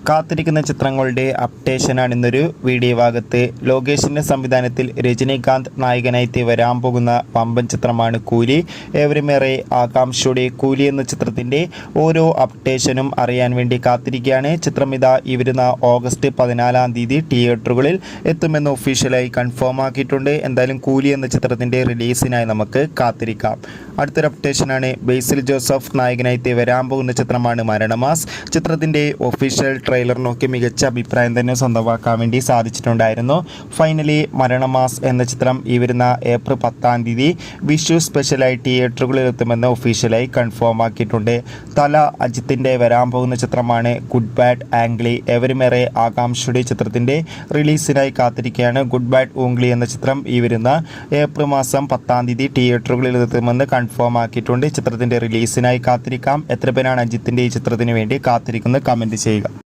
കാത്തിരിക്കുന്ന ചിത്രങ്ങളുടെ അപ്ഡേഷനാണ് ഇന്നൊരു വീഡിയോ ഭാഗത്ത്. ലോകേഷിൻ്റെ സംവിധാനത്തിൽ രജനീകാന്ത് നായകനായി വരാൻ പോകുന്ന വമ്പൻ ചിത്രമാണ് കൂലി. ഏവരുമേറെ ആകാംക്ഷയോടെ കൂലി എന്ന ചിത്രത്തിൻ്റെ ഓരോ അപ്ഡേഷനും അറിയാൻ വേണ്ടി കാത്തിരിക്കുകയാണ്. ചിത്രം ഇതാ ഈ വരുന്ന ഓഗസ്റ്റ് 14-ാം തീയതി തിയേറ്ററുകളിൽ എത്തുമെന്ന് ഒഫീഷ്യലായി കൺഫേം ആക്കിയിട്ടുണ്ട്. എന്തായാലും കൂലി എന്ന ചിത്രത്തിൻ്റെ റിലീസിനായി നമുക്ക് കാത്തിരിക്കാം. അടുത്തൊരു അപ്ഡേഷനാണ് ബേസിൽ ജോസഫ് നായകനായി വരാൻ പോകുന്ന ചിത്രമാണ് മരണമാസ്. ചിത്രത്തിൻ്റെ ഒഫീഷ്യൽ ട്രെയിലർ നോക്കി മികച്ച അഭിപ്രായം തന്നെ സ്വന്തമാക്കാൻ വേണ്ടി സാധിച്ചിട്ടുണ്ടായിരുന്നു. ഫൈനലി മരണമാസ് എന്ന ചിത്രം ഈ വരുന്ന ഏപ്രിൽ 10-ാം തീയതി വിഷു സ്പെഷ്യലായി തിയേറ്ററുകളിൽ എത്തുമെന്ന് ഒഫീഷ്യലായി കൺഫേം ആക്കിയിട്ടുണ്ട്. തല അജിത്തിൻ്റെ വരാൻ പോകുന്ന ചിത്രമാണ് ഗുഡ് ബാഡ് ആംഗ്ലി. എവരുമേറെ ആകാംക്ഷയുടെ ചിത്രത്തിൻ്റെ റിലീസിനായി കാത്തിരിക്കുകയാണ്. ഗുഡ് ബാഡ് ഊംഗ്ലി എന്ന ചിത്രം ഈ വരുന്ന ഏപ്രിൽ മാസം 10-ാം തീയതി തിയേറ്ററുകളിൽ എത്തുമെന്ന് കൺഫേം ആക്കിയിട്ടുണ്ട്. ചിത്രത്തിൻ്റെ റിലീസിനായി കാത്തിരിക്കാം. എത്ര പേരാണ് അജിത്തിൻ്റെ ഈ ചിത്രത്തിന് വേണ്ടി കാത്തിരിക്കുന്നത് കമൻറ്റ് ചെയ്യുക.